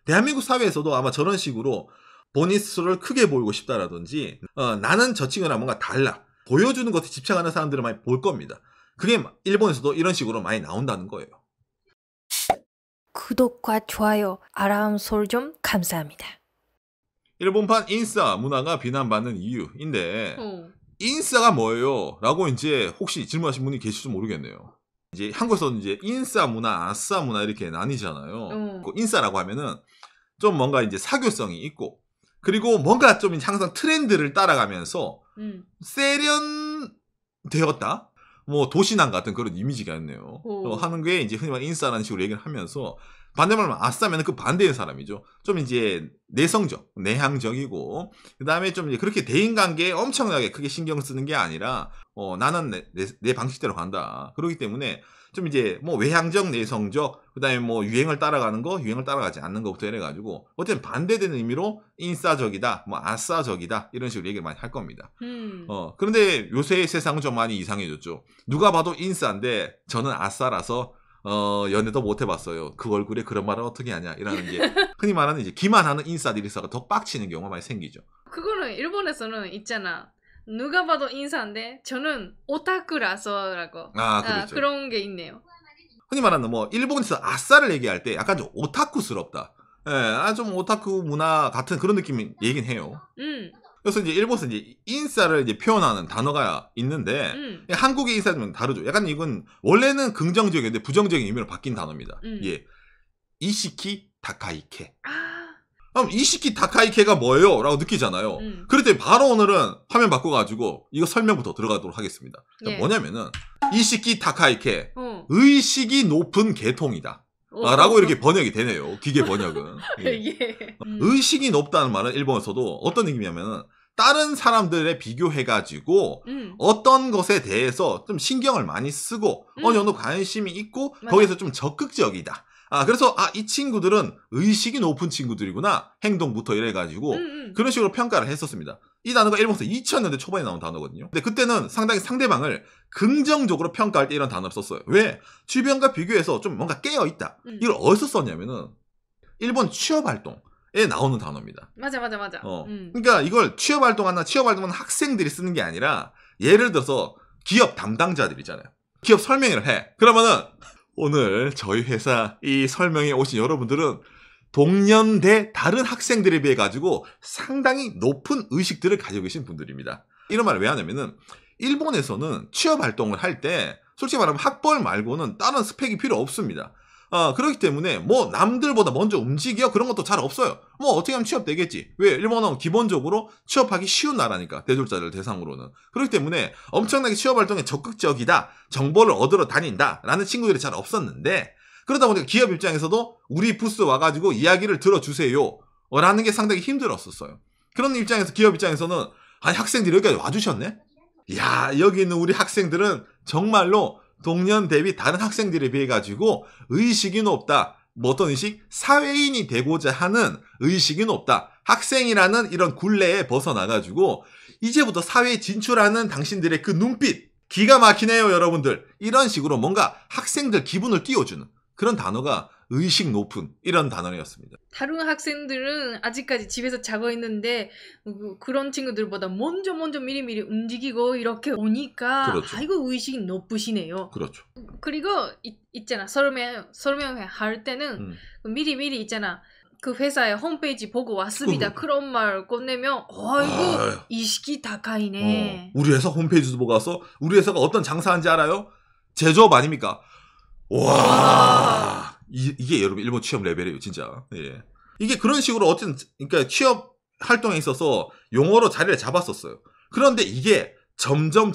대한민국 사회에서도 아마 저런 식으로 본인 스스로를 크게 보이고 싶다라든지 나는 저 친구랑 뭔가 달라 보여주는 것에 집착하는 사람들을 많이 볼 겁니다. 그게 일본에서도 이런 식으로 많이 나온다는 거예요. 구독과 좋아요, 알람 설정 감사합니다. 일본판 인싸 문화가 비난받는 이유인데 인싸가 뭐예요? 라고 이제 혹시 질문하신 분이 계실지 모르겠네요. 이제 한국에서는 이제 인싸 문화, 아싸 문화 이렇게 나뉘잖아요. 그 인싸라고 하면은 좀 뭔가 이제 사교성이 있고 그리고 뭔가 좀 항상 트렌드를 따라가면서 세련되었다? 뭐 도시남 같은 그런 이미지가 있네요. 하는 게 이제 흔히 말하는 인싸라는 식으로 얘기를 하면서 반대말로 아싸면 그 반대의 사람이죠. 좀 이제 내성적, 내향적이고 그다음에 좀 이제 그렇게 대인관계에 엄청나게 크게 신경 쓰는 게 아니라 나는 내 방식대로 간다. 그렇기 때문에 좀 이제 뭐 외향적, 내성적, 그다음에 뭐 유행을 따라가는 거, 유행을 따라가지 않는 것부터 해가지고 어쨌든 반대되는 의미로 인싸적이다, 뭐 아싸적이다 이런 식으로 얘기를 많이 할 겁니다. 그런데 요새 세상은 좀 많이 이상해졌죠. 누가 봐도 인싸인데 저는 아싸라서 연애도 못 해봤어요. 그 얼굴에 그런 말을 어떻게 하냐 이라는 게 흔히 말하는 이제 기만하는 인싸들이 있어서 더 빡치는 경우가 많이 생기죠. 그거는 일본에서는 있잖아. 누가 봐도 인싸인데 저는 오타쿠라서라고. 그렇죠. 그런 게 있네요. 흔히 말하는 뭐 일본에서 아싸를 얘기할 때 약간 좀 오타쿠스럽다. 좀 오타쿠 문화 같은 그런 느낌이 얘긴 해요. 그래서 이제 일본에서 이제 인싸를 이제 표현하는 단어가 있는데 한국의 인싸는 다르죠. 약간 이건 원래는 긍정적인데 부정적인 의미로 바뀐 단어입니다. 예, 이시키 다카이케. 그럼 이시키 다카이케가 뭐예요? 라고 느끼잖아요. 그럴 때 바로 오늘은 화면 바꿔가지고 이거 설명부터 들어가도록 하겠습니다. 예. 뭐냐면은 이시키 다카이케 의식이 높은 계통이다. 라고 이렇게 번역이 되네요. 기계 번역은. 예. 의식이 높다는 말은 일본에서도 어떤 의미냐면은 다른 사람들에 비교해가지고 어떤 것에 대해서 좀 신경을 많이 쓰고 어느 정도 관심이 있고 거기에서 좀 적극적이다. 그래서 이 친구들은 의식이 높은 친구들이구나. 행동부터 이래가지고 그런 식으로 평가를 했었습니다. 이 단어가 일본에서 2000년대 초반에 나온 단어거든요. 근데 그때는 상당히 상대방을 긍정적으로 평가할 때 이런 단어를 썼어요. 왜? 주변과 비교해서 좀 뭔가 깨어있다. 이걸 어디서 썼냐면은 일본 취업활동에 나오는 단어입니다. 맞아. 그러니까 이걸 취업활동하는 학생들이 쓰는 게 아니라 예를 들어서 기업 담당자들 있잖아요. 기업 설명회를 해. 그러면은 오늘 저희 회사 이 설명에 오신 여러분들은 동년대 다른 학생들에 비해 가지고 상당히 높은 의식들을 가지고 계신 분들입니다. 이런 말을 왜 하냐면은 일본에서는 취업 활동을 할 때 솔직히 말하면 학벌 말고는 다른 스펙이 필요 없습니다. 그렇기 때문에 뭐 남들보다 먼저 움직여 그런 것도 잘 없어요. 뭐 어떻게 하면 취업 되겠지. 왜? 일본은 기본적으로 취업하기 쉬운 나라니까 대졸자들 대상으로는. 그렇기 때문에 엄청나게 취업 활동에 적극적이다. 정보를 얻으러 다닌다. 라는 친구들이 잘 없었는데 그러다 보니까 기업 입장에서도 우리 부스 와가지고 이야기를 들어주세요. 라는 게 상당히 힘들었었어요. 그런 입장에서 기업 입장에서는 아니 학생들이 여기까지 와주셨네? 이야 여기 있는 우리 학생들은 정말로 동년 대비 다른 학생들에 비해 가지고 의식이 높다. 뭐 어떤 의식? 사회인이 되고자 하는 의식이 높다. 학생이라는 이런 굴레에 벗어나가지고 이제부터 사회에 진출하는 당신들의 그 눈빛 기가 막히네요 여러분들. 이런 식으로 뭔가 학생들 기분을 띄워주는 그런 단어가 의식 높은 이런 단어였습니다. 다른 학생들은 아직까지 집에서 자고 있는데 그런 친구들보다 먼저 미리미리 움직이고 이렇게 오니까 그렇죠. 아이고 의식이 높으시네요. 그렇죠. 그리고 있잖아 설명회 할 때는 미리미리 있잖아 그 회사의 홈페이지 보고 왔습니다. 그런 말 꺼내면 아이고 이식이 다카이네. 우리 회사 홈페이지도 보고 와서 우리 회사가 어떤 장사하는지 알아요? 제조업 아닙니까? 와 이게 여러분 일본 취업 레벨이에요 진짜. 예. 이게 그런 식으로 어쨌든 그러니까 취업 활동에 있어서 용어로 자리를 잡았었어요. 그런데 이게 점점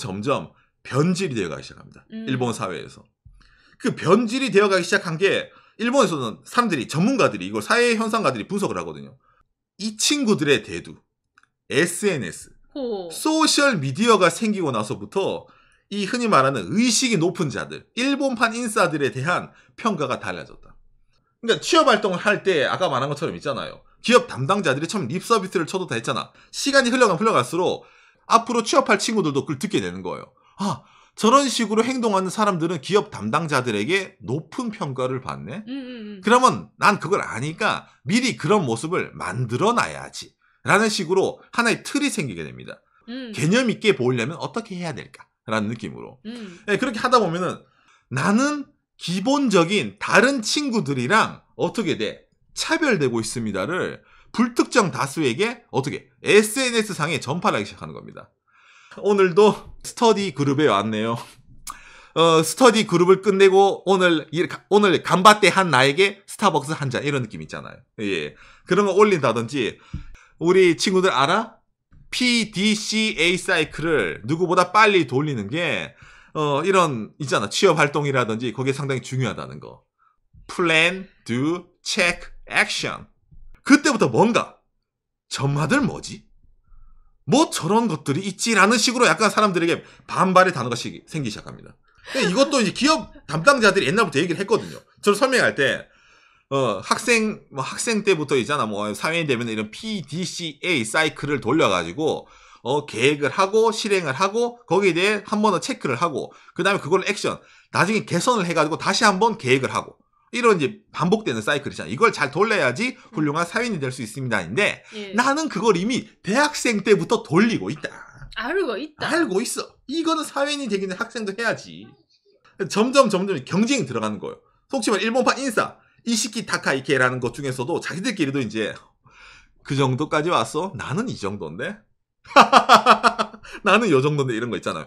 변질이 되어가기 시작합니다. 일본 사회에서. 그 변질이 되어가기 시작한 게 일본에서는 사람들이 전문가들이 이걸 사회 현상가들이 분석을 하거든요. 이 친구들의 대두 SNS 소셜 미디어가 생기고 나서부터 이 흔히 말하는 의식이 높은 자들, 일본판 인싸들에 대한 평가가 달라졌다. 그러니까 취업 활동을 할 때 아까 말한 것처럼 있잖아요. 기업 담당자들이 참 립 서비스를 쳐도 다 했잖아. 시간이 흘러갈수록 앞으로 취업할 친구들도 그걸 듣게 되는 거예요. 저런 식으로 행동하는 사람들은 기업 담당자들에게 높은 평가를 받네. 그러면 난 그걸 아니까 미리 그런 모습을 만들어 놔야지 라는 식으로 하나의 틀이 생기게 됩니다. 개념 있게 보이려면 어떻게 해야 될까 라는 느낌으로. 네, 그렇게 하다 보면은 나는 기본적인 다른 친구들이랑 어떻게 돼? 차별되고 있습니다를 불특정 다수에게 어떻게 SNS상에 전파를 하기 시작하는 겁니다. 오늘도 스터디 그룹에 왔네요. 스터디 그룹을 끝내고 오늘 간바떼 한 나에게 스타벅스 한 잔 이런 느낌 있잖아요. 예, 그런 거 올린다든지 우리 친구들 알아? PDCA 사이클을 누구보다 빨리 돌리는 게 이런 있잖아 취업 활동이라든지 거기에 상당히 중요하다는 거. Plan, Do, Check, Action. 그때부터 뭔가 전마들 뭐지? 뭐 저런 것들이 있지라는 식으로 약간 사람들에게 반발의 단어가 생기기 시작합니다. 이것도 이제 기업 담당자들이 옛날부터 얘기를 했거든요. 저를 설명할 때 학생 때부터 있잖아 뭐 사회인 되면 이런 PDCA 사이클을 돌려가지고 계획을 하고 실행을 하고 거기에 대해 한 번 더 체크를 하고 그 다음에 그걸 액션 나중에 개선을 해가지고 다시 한번 계획을 하고 이런 이제 반복되는 사이클이잖아. 이걸 잘 돌려야지 훌륭한 사회인이 될 수 있습니다인데 예. 나는 그걸 이미 대학생 때부터 돌리고 있다. 알고 있어. 이거는 사회인이 되기 전에 학생도 해야지. 점점 경쟁이 들어가는 거예요. 속칭 말 일본판 인싸 이시키 타카이케라는 것 중에서도 자기들끼리도 이제 그 정도까지 왔어? 나는 이 정도인데? 나는 요 정도인데 이런 거 있잖아요.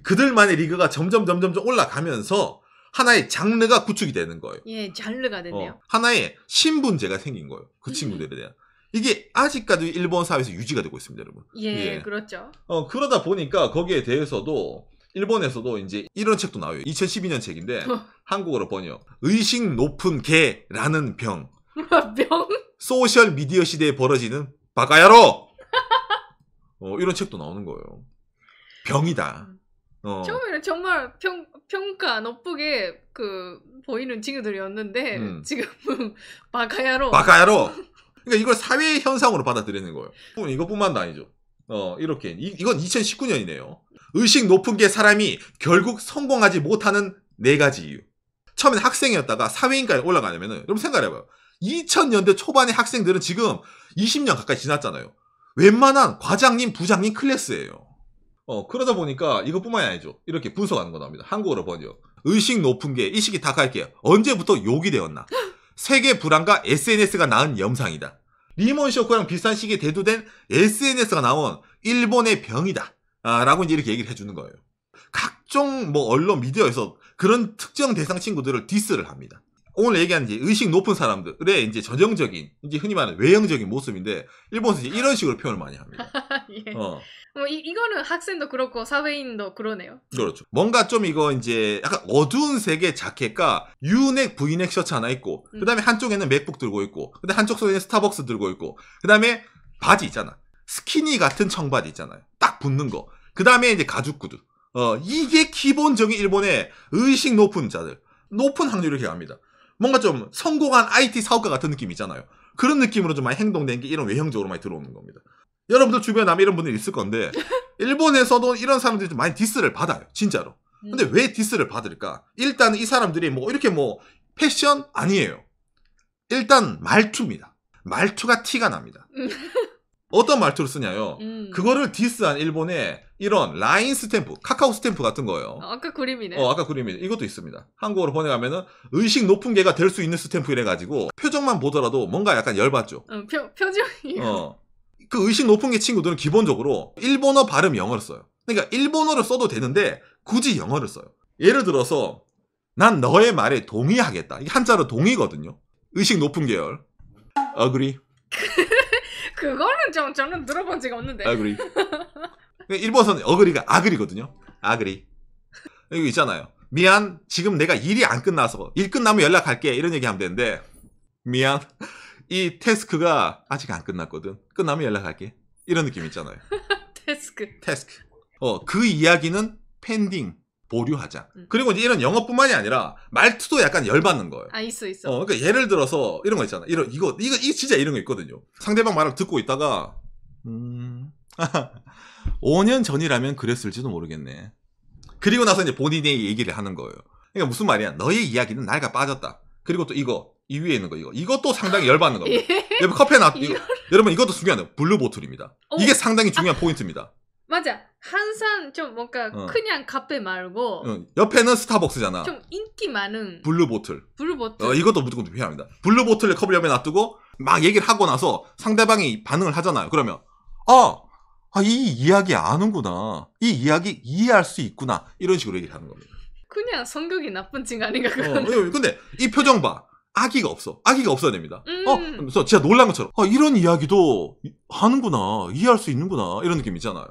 그들만의 리그가 점점 올라가면서 하나의 장르가 구축이 되는 거예요. 예, 장르가 됐네요. 하나의 신분제가 생긴 거예요. 그 친구들에 대한. 이게 아직까지 일본 사회에서 유지가 되고 있습니다, 여러분. 예, 그렇죠. 그러다 보니까 거기에 대해서도 일본에서도 이제 이런 책도 나와요. 2012년 책인데 한국어로 번역. 의식 높은 개라는 병. 병? 소셜 미디어 시대에 벌어지는 바가야로. 이런 책도 나오는 거예요. 병이다. 처음에는 정말 평가 높게 보이는 친구들이었는데 지금은 바가야로. 그러니까 이걸 사회 현상으로 받아들이는 거예요. 이것뿐만도 아니죠. 이렇게 이건 2019년이네요. 의식 높은 게 사람이 결국 성공하지 못하는 4가지 이유. 처음엔 학생이었다가 사회인까지 올라가려면은 여러분 생각해봐요. 2000년대 초반의 학생들은 지금 20년 가까이 지났잖아요. 웬만한 과장님, 부장님 클래스예요. 그러다 보니까 이것뿐만이 아니죠. 이렇게 분석하는 거 나옵니다. 한국어로 번역. 의식 높은 게 이 시기 다 갈게요. 언제부터 욕이 되었나? 세계 불안과 SNS가 낳은 염상이다. 리먼 쇼크랑 비슷한 시기에 대두된 SNS가 나온 일본의 병이다. 라고 이제 이렇게 얘기를 해주는 거예요. 각종 언론 미디어에서 그런 특정 대상 친구들을 디스를 합니다. 오늘 얘기하는 이제 의식 높은 사람들의 이제 전형적인 이제 흔히 말하는 외형적인 모습인데 일본에서 이제 이런 식으로 표현을 많이 합니다. 예. 이거는 학생도 그렇고 사회인도 그러네요. 그렇죠. 뭔가 좀 이거 이제 약간 어두운 색의 자켓과 유넥 브이넥 셔츠 하나 있고 그 다음에 한쪽에는 맥북 들고 있고 그 다음에 한쪽 손에는 스타벅스 들고 있고 그 다음에 바지 있잖아. 스키니 같은 청바지 있잖아요. 딱 붙는 거. 그 다음에 이제 가죽 구두. 이게 기본적인 일본의 의식 높은 자들. 높은 확률을 이렇게 갑니다. 뭔가 좀 성공한 IT 사업가 같은 느낌 있잖아요. 그런 느낌으로 좀 많이 행동된 게 이런 외형적으로 많이 들어오는 겁니다. 여러분들 주변에 아마 이런 분들이 있을 건데 일본에서도 이런 사람들이 좀 많이 디스를 받아요. 진짜로. 근데 왜 디스를 받을까? 일단 이 사람들이 이렇게 패션? 아니에요. 일단 말투입니다. 말투가 티가 납니다. 어떤 말투를 쓰냐요? 그거를 디스한 일본의 이런 라인 스탬프, 카카오 스탬프 같은 거예요. 아까 그림이네. 아까 그림이네. 이것도 있습니다. 한국어로 번역하면은 의식 높은 개가 될 수 있는 스탬프 이래가지고 표정만 보더라도 뭔가 약간 열받죠. 표정이. 그 의식 높은 개 친구들은 기본적으로 일본어 발음 영어를 써요. 그러니까 일본어를 써도 되는데 굳이 영어를 써요. 예를 들어서 난 너의 말에 동의하겠다. 이게 한자로 동의거든요. 의식 높은 계열. agree. 그거는 저는 들어본 적이 없는데. agree. 일본어는 agree가 agree거든요. agree. 이거 있잖아요. 미안, 지금 내가 일이 안 끝나서 일 끝나면 연락할게 이런 얘기하면 되는데 미안, 이 태스크가 아직 안 끝났거든. 끝나면 연락할게. 이런 느낌 있잖아요. 태스크. 그 이야기는 펜딩, 보류하자. 그리고 이제 이런 영어뿐만이 아니라 말투도 약간 열받는 거예요. 있어. 그러니까 예를 들어서 이런 거 있잖아. 이거 진짜 이런 거 있거든요. 상대방 말을 듣고 있다가 5년 전이라면 그랬을지도 모르겠네. 그리고 나서 이제 본인의 얘기를 하는 거예요. 그러니까 무슨 말이야? 너의 이야기는 낡아 빠졌다. 그리고 또 이 위에 있는 거 이것도 상당히 열받는 겁니다. 여러분 커피에 여러분 이것도 중요해요. 블루 보틀입니다. 이게 상당히 중요한 포인트입니다. 맞아. 항상 좀 뭔가 그냥 카페 말고 옆에는 스타벅스잖아. 좀 인기 많은 블루 보틀. 블루 보틀. 이것도 무조건 필요합니다. 블루 보틀을 컵을 옆에 놔두고 막 얘기를 하고 나서 상대방이 반응을 하잖아요. 그러면 이 이야기 아는구나. 이 이야기 이해할 수 있구나. 이런 식으로 얘기를 하는 겁니다. 그냥 성격이 나쁜 친구 아닌가 그거는. 근데 이 표정 봐. 악의가 없어. 악의가 없어야 됩니다. 그래서 진짜 놀란 것처럼 이런 이야기도 하는구나. 이해할 수 있는구나. 이런 느낌 있잖아요.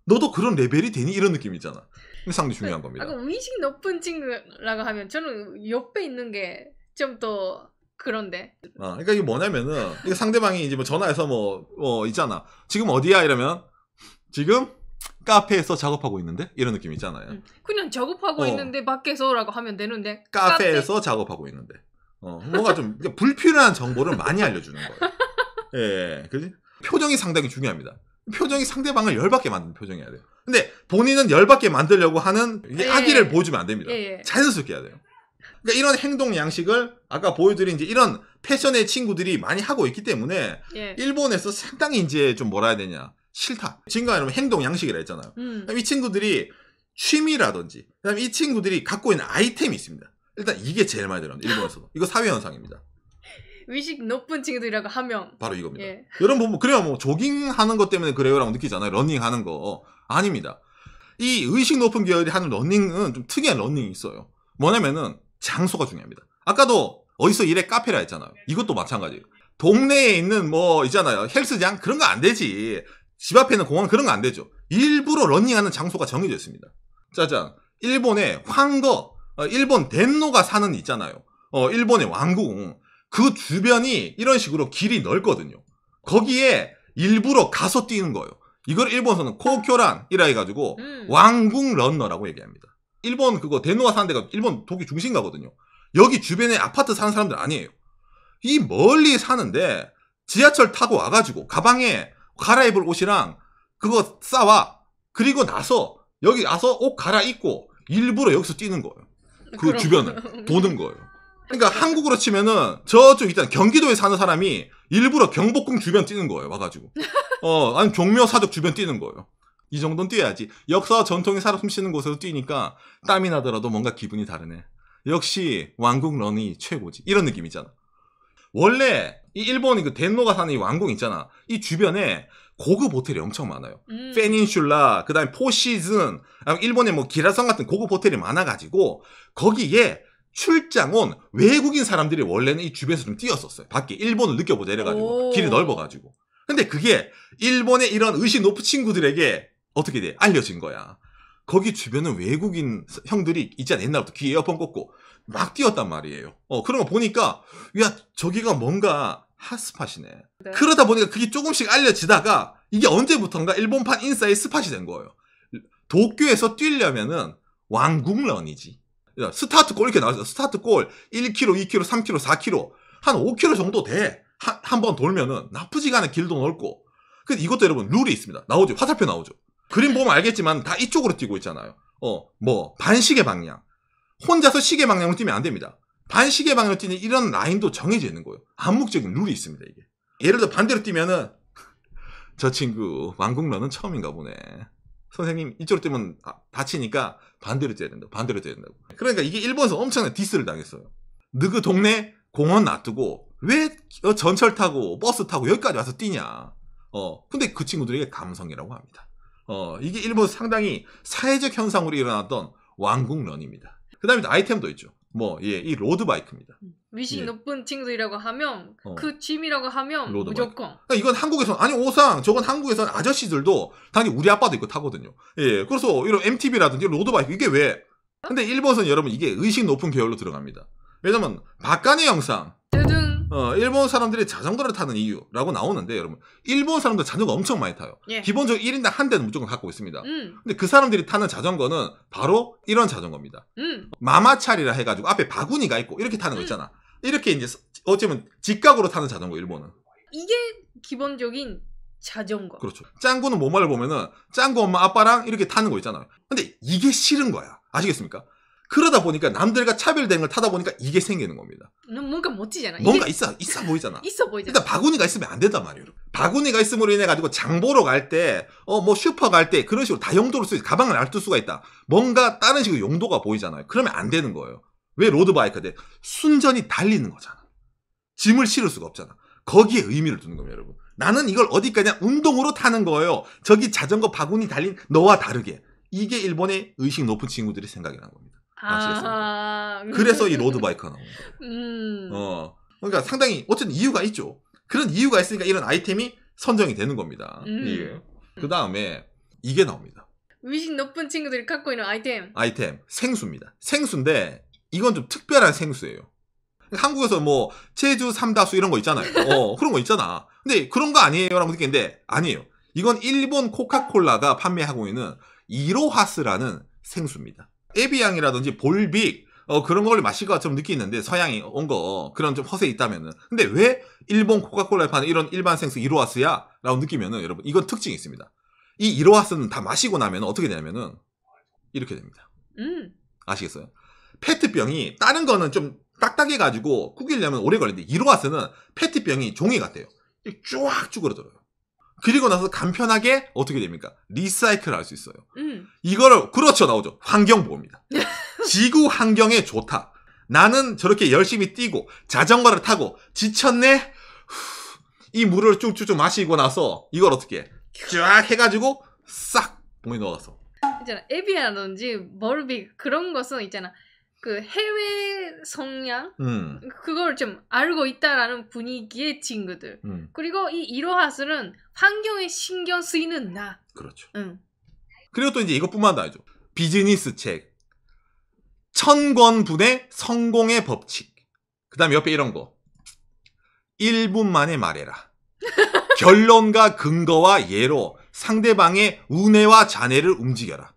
너도 그런 레벨이 되니? 이런 느낌 있잖아. 이게 상당히 중요한 겁니다. 의식 높은 친구라고 하면 저는 옆에 있는 게 좀 더 그런데. 그러니까 이게 뭐냐면은 이게 상대방이 이제 뭐 전화해서 뭐 있잖아. 지금 어디야? 이러면 지금 카페에서 작업하고 있는데? 이런 느낌 있잖아요. 그냥 작업하고 있는데 밖에서라고 하면 되는데 카페에서 작업하고 있는데 뭔가 좀 불필요한 정보를 많이 알려주는 거예요. 예, 그지? 표정이 상당히 중요합니다. 표정이 상대방을 열받게 만드는 표정이어야 돼요. 근데 본인은 열받게 만들려고 하는 악의를 보여주면 안 됩니다. 자연스럽게 해야 돼요. 그러니까 이런 행동 양식을 아까 보여드린 이제 이런 패션의 친구들이 많이 하고 있기 때문에 일본에서 상당히 이제 좀 뭐라 해야 되냐 싫다. 지금까지 이러면 행동 양식이라 했잖아요. 이 친구들이 취미라든지 그다음에 이 친구들이 갖고 있는 아이템이 있습니다. 일단 이게 제일 많이 들어갑니다. 일본에서도. 이거 사회 현상입니다. 의식 높은 친구들이라고 하면 바로 이겁니다. 여러분 보면 그래요. 뭐 조깅하는 것 때문에 그래요라고 느끼잖아요. 러닝하는 거. 아닙니다. 이 의식 높은 계열이 하는 러닝은 좀 특이한 러닝이 있어요. 뭐냐면은 장소가 중요합니다. 아까도 어디서 일해 카페라 했잖아요. 이것도 마찬가지예요. 동네에 있는 뭐 있잖아요. 헬스장 그런 거 안 되지. 집 앞에 있는 공원 그런 거 안 되죠. 일부러 러닝하는 장소가 정해져 있습니다. 짜잔. 일본의 황거 일본 덴노가 사는 있잖아요. 일본의 왕궁. 그 주변이 이런 식으로 길이 넓거든요. 거기에 일부러 가서 뛰는 거예요. 이걸 일본에서는 코쿄란이라 해가지고 왕궁 런너라고 얘기합니다. 일본 그거 덴노가 사는 데가 일본 도쿄 중심가거든요. 여기 주변에 아파트 사는 사람들 아니에요. 이 멀리 사는데 지하철 타고 와가지고 가방에 갈아입을 옷이랑 그거 싸와. 그리고 나서 여기 와서 옷 갈아입고 일부러 여기서 뛰는 거예요. 그 주변을 도는 거예요. 그러니까 한국으로 치면은 저쪽 있잖아. 경기도에 사는 사람이 일부러 경복궁 주변 뛰는 거예요. 와가지고. 아니 종묘사적 주변 뛰는 거예요. 이 정도는 뛰어야지. 역사와 전통이 살아 숨쉬는 곳에서 뛰니까 땀이 나더라도 뭔가 기분이 다르네. 역시 왕궁 런이 최고지. 이런 느낌이잖아. 원래 이 일본이 그 덴노가 사는 이 왕궁 있잖아. 이 주변에 고급 호텔이 엄청 많아요. 페닌슐라, 그 다음에 포시즌, 일본의 뭐 기라성 같은 고급 호텔이 많아가지고 거기에 출장 온 외국인 사람들이 원래는 이 주변에서 좀 뛰었었어요. 밖에 일본을 느껴보자 이래가지고 길이 넓어가지고. 근데 그게 일본의 이런 의식 높은 친구들에게 어떻게 돼? 알려진 거야. 거기 주변은 외국인 형들이 있잖아. 옛날부터 귀에 이어폰 꽂고 막 뛰었단 말이에요. 그런 거 보니까 야 저기가 뭔가 핫스팟이네. 네. 그러다 보니까 그게 조금씩 알려지다가 이게 언제부턴가 일본판 인싸의 스팟이 된 거예요. 도쿄에서 뛰려면은 왕궁런이지. 스타트 골 이렇게 나왔어요. 스타트 골 1km, 2km, 3km, 4km 한 5km 정도 돼. 한 번 돌면은 나쁘지가 않은 길도 넓고. 근데 이것도 여러분 룰이 있습니다. 나오죠. 화살표 나오죠. 그림 보면 알겠지만 다 이쪽으로 뛰고 있잖아요. 반시계 방향. 혼자서 시계 방향으로 뛰면 안 됩니다. 반시계 방향으로 뛰는 이런 라인도 정해져 있는 거예요. 암묵적인 룰이 있습니다, 이게. 예를 들어 반대로 뛰면은 저 친구 왕궁런은 처음인가 보네. 선생님 이쪽으로 뛰면 다치니까 반대로 뛰어야 된다고. 반대로 뛰어야 된다고. 그러니까 이게 일본에서 엄청난 디스를 당했어요. 너그 동네 공원 놔두고 왜 전철 타고 버스 타고 여기까지 와서 뛰냐. 근데 그 친구들에게 감성이라고 합니다. 이게 일본에서 상당히 사회적 현상으로 일어났던 왕궁런입니다. 그 다음에 아이템도 있죠. 이 로드바이크입니다. 위식 높은 친구들이라고 하면 그 취미라고 하면 로드바이크. 무조건. 그러니까 이건 한국에서는 아니 오상 저건 한국에서는 아저씨들도 당연히 우리 아빠도 이거 타거든요. 그래서 이런 MTB라든지 로드바이크 이게 왜? 근데 일본에서는 여러분 이게 의식 높은 계열로 들어갑니다. 왜냐면 박간의 영상 일본 사람들이 자전거를 타는 이유라고 나오는데 여러분 일본 사람들 자전거 엄청 많이 타요. 기본적으로 1인당 한 대는 무조건 갖고 있습니다. 근데 그 사람들이 타는 자전거는 바로 이런 자전거입니다. 마마차리라 해가지고 앞에 바구니가 있고 이렇게 타는 거 있잖아. 이렇게 이제 어쩌면 직각으로 타는 자전거 일본은. 이게 기본적인 자전거. 그렇죠. 짱구는 뭐 말을 보면은 짱구 엄마 아빠랑 이렇게 타는 거 있잖아요. 근데 이게 싫은 거야. 아시겠습니까? 그러다 보니까 남들과 차별되는 걸 타다 보니까 이게 생기는 겁니다. 뭔가 멋지잖아. 뭔가 있어 보이잖아. 있어 보이잖아. 일단 바구니가 있으면 안 된단 말이에요. 바구니가 있음으로 인해 가지고 장 보러 갈 때, 뭐 슈퍼 갈 때 그런 식으로 다 용도로 쓰지. 가방을 놔둘 수가 있다. 뭔가 다른 식으로 용도가 보이잖아요. 그러면 안 되는 거예요. 왜 로드바이크인데 순전히 달리는 거잖아. 짐을 실을 수가 없잖아. 거기에 의미를 두는 겁니다, 여러분. 나는 이걸 어디까지 운동으로 타는 거예요. 저기 자전거 바구니 달린 너와 다르게. 이게 일본의 의식 높은 친구들이 생각이 난 겁니다. 아시겠습니까? 그래서 이 로드바이크가 나오는 거예요. 그러니까 상당히 어쨌든 이유가 있죠. 그런 이유가 있으니까 이런 아이템이 선정이 되는 겁니다. 예. 그 다음에 이게 나옵니다. 의식 높은 친구들이 갖고 있는 아이템 생수입니다. 생수인데 이건 좀 특별한 생수예요. 한국에서 뭐 제주 삼다수 이런 거 있잖아요. 그런 거 있잖아. 근데 그런 거 아니에요? 라고 느끼는데 아니에요. 이건 일본 코카콜라가 판매하고 있는 이로하스라는 생수입니다. 에비앙이라든지 볼빅 그런 걸 마실 것처럼 느끼는데 서양이 온 거 그런 좀 허세 있다면은. 근데 왜 일본 코카콜라에 파는 이런 일반 생수 이로하스야? 라고 느끼면은 여러분 이건 특징이 있습니다. 이 이로하스는 다 마시고 나면 어떻게 되냐면은 이렇게 됩니다. 아시겠어요? 페트병이 다른 거는 좀 딱딱해가지고 구기려면 오래 걸리는데 이로하스는 페트병이 종이 같아요. 쫙 쭈그러들어요. 그리고 나서 간편하게 어떻게 됩니까? 리사이클을 할 수 있어요. 이거를 그렇죠 나오죠. 환경보호입니다. 지구 환경에 좋다. 나는 저렇게 열심히 뛰고 자전거를 타고 지쳤네. 이 물을 쭉쭉쭉 마시고 나서 이걸 어떻게 해? 쫙 해가지고 싹 봉에 넣어서. 있잖아 에비아라든지 멀빅 그런 것은 있잖아. 그 해외 성향 그걸 좀 알고 있다라는 분위기의 친구들. 그리고 이 이로하스는 환경에 신경 쓰이는 나. 그렇죠. 그리고 또 이제 이것뿐만 아니죠. 비즈니스 책, 1000권분의 성공의 법칙. 그다음에 옆에 이런 거. 1분 만에 말해라. 결론과 근거와 예로 상대방의 우뇌와 자뇌를 움직여라.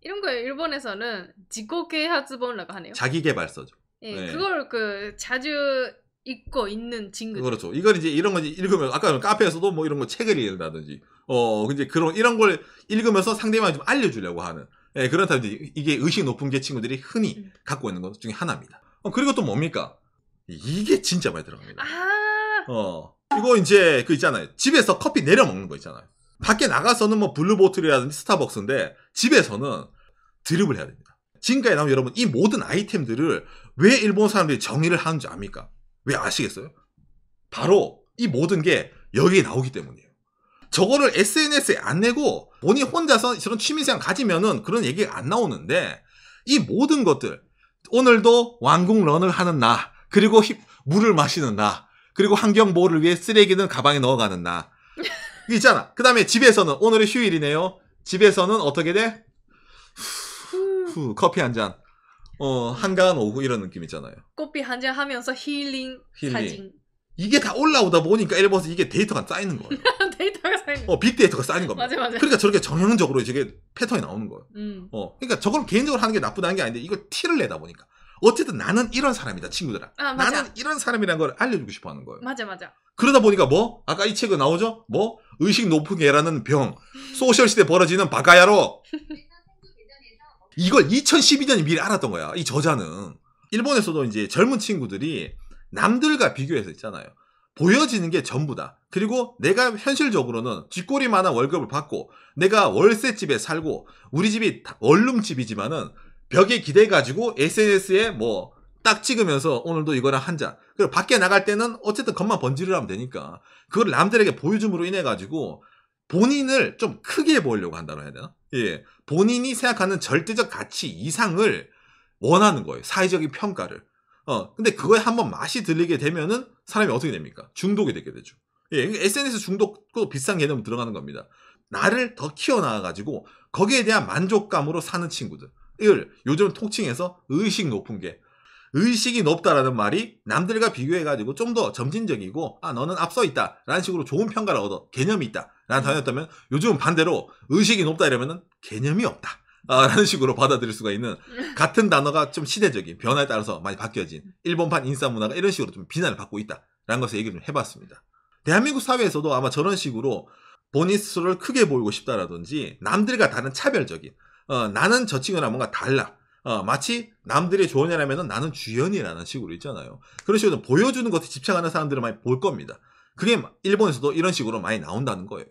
이런 거예요. 일본에서는 지코啓発本라고 하네요. 자기개발서죠. 예, 네. 그걸 자주 읽고 있는 친구들. 그렇죠. 이걸 이제 이런 거 읽으면 아까 카페에서도 뭐 이런 거 책을 읽는다든지 이제 그런 이런 걸 읽으면서 상대방이 좀 알려주려고 하는 그런 타입들이 이게 의식 높은 게 친구들이 흔히 갖고 있는 것 중에 하나입니다. 그리고 또 뭡니까? 이게 진짜 많이 들어갑니다. 이거 이제 그 있잖아요. 집에서 커피 내려 먹는 거 있잖아요. 밖에 나가서는 뭐 블루보틀이라든지 스타벅스인데 집에서는 드립을 해야 됩니다. 지금까지 나온 여러분 이 모든 아이템들을 왜 일본 사람들이 정의를 하는지 압니까? 왜 아시겠어요? 바로 이 모든 게 여기에 나오기 때문이에요. 저거를 SNS에 안 내고 본인 혼자서 저런 취미생활 가지면은 그런 얘기가 안 나오는데 이 모든 것들 오늘도 왕궁런을 하는 나 그리고 물을 마시는 나 그리고 환경보호를 위해 쓰레기는 가방에 넣어가는 나 있잖아. 그 다음에 집에서는 오늘은 휴일이네요. 집에서는 어떻게 돼? 커피 한 잔. 한가한 오후 이런 느낌 있잖아요. 커피 한 잔 하면서 힐링 사진. 이게 다 올라오다 보니까 일본에서 이게 데이터가 쌓이는 거예요. 데이터가 쌓이는 거. 빅데이터가 쌓이는 겁니다. 맞아. 그러니까 저렇게 정형적으로 저게 패턴이 나오는 거예요. 그러니까 저걸 개인적으로 하는 게 나쁘다는 게 아닌데 이걸 티를 내다 보니까. 어쨌든 나는 이런 사람이다, 친구들아. 나는 이런 사람이라는 걸 알려주고 싶어 하는 거예요. 맞아. 그러다 보니까 뭐? 아까 이 책에 나오죠? 뭐? 의식 높은 개라는 병. 소셜시대 벌어지는 바카야로. 이걸 2012년에 미리 알았던 거야. 이 저자는. 일본에서도 이제 젊은 친구들이 남들과 비교해서 있잖아요. 보여지는 게 전부다. 그리고 내가 현실적으로는 쥐꼬리만한 월급을 받고 내가 월세집에 살고 우리 집이 원룸집이지만은 벽에 기대가지고 SNS에 뭐 딱 찍으면서 오늘도 이거랑 한 잔. 그리고 밖에 나갈 때는 어쨌든 겉만 번지르 하면 되니까 그걸 남들에게 보여줌으로 인해가지고 본인을 좀 크게 보이려고 한다고 해야 되나? 예. 본인이 생각하는 절대적 가치 이상을 원하는 거예요. 사회적인 평가를. 근데 그거에 한번 맛이 들리게 되면은 사람이 어떻게 됩니까? 중독이 되게 되죠. 예. SNS 중독도 비슷한 개념으로 들어가는 겁니다. 나를 더 키워나가가지고 거기에 대한 만족감으로 사는 친구들. 이걸 요즘 통칭해서 의식 높은 게. 의식이 높다라는 말이 남들과 비교해가지고 좀 더 점진적이고 너는 앞서 있다 라는 식으로 좋은 평가를 얻어 개념이 있다 라는 단어였다면 요즘은 반대로 의식이 높다 이러면은 개념이 없다 라는 식으로 받아들일 수가 있는 같은 단어가 좀 시대적인 변화에 따라서 많이 바뀌어진 일본판 인싸문화가 이런 식으로 좀 비난을 받고 있다 라는 것을 얘기를 좀 해봤습니다. 대한민국 사회에서도 아마 저런 식으로 본인 스스로를 크게 보이고 싶다라든지 남들과 다른 차별적인 나는 저 친구랑 뭔가 달라. 마치 남들이 좋은 애라면 나는 주연이라는 식으로 있잖아요. 그런 식으로 보여주는 것에 집착하는 사람들을 많이 볼 겁니다. 그게 일본에서도 이런 식으로 많이 나온다는 거예요.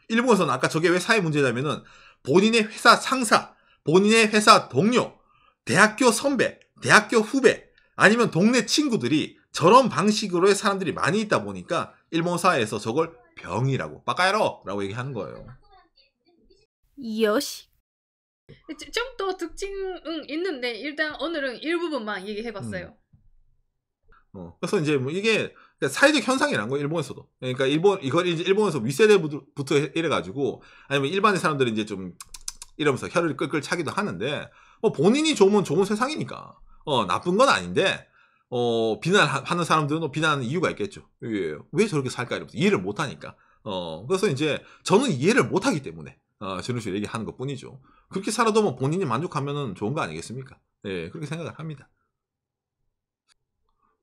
일본에서는 아까 저게 왜 사회 문제냐면은 본인의 회사 상사, 본인의 회사 동료, 대학교 선배, 대학교 후배, 아니면 동네 친구들이 저런 방식으로의 사람들이 많이 있다 보니까 일본 사회에서 저걸 병이라고, 빠까야로라고 얘기하는 거예요. 요시. 좀 더 특징은 있는데 일단 오늘은 일부분만 얘기해봤어요. 그래서 이제 뭐 이게 사회적 현상이라는 거예요, 일본에서도. 그러니까 이걸 이제 일본에서 윗세대부터 이래가지고, 아니면 일반의 사람들은 이제 좀 이러면서 혀를 끌끌 차기도 하는데, 본인이 좋으면 좋은 세상이니까. 나쁜 건 아닌데, 비난하는 사람들은 비난하는 이유가 있겠죠. 왜 저렇게 살까? 이러면서 이해를 못 하니까. 그래서 이제 저는 이해를 못 하기 때문에, 저런 식으로 얘기하는 것 뿐이죠. 그렇게 살아도 뭐 본인이 만족하면 좋은 거 아니겠습니까? 예, 그렇게 생각을 합니다.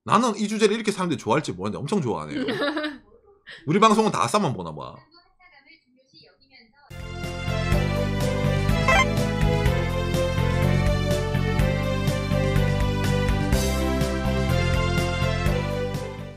나는 이 주제를 이렇게 사람들이 좋아할지 모르는데 엄청 좋아하네요. 우리 방송은 다 아싸만 보나 봐.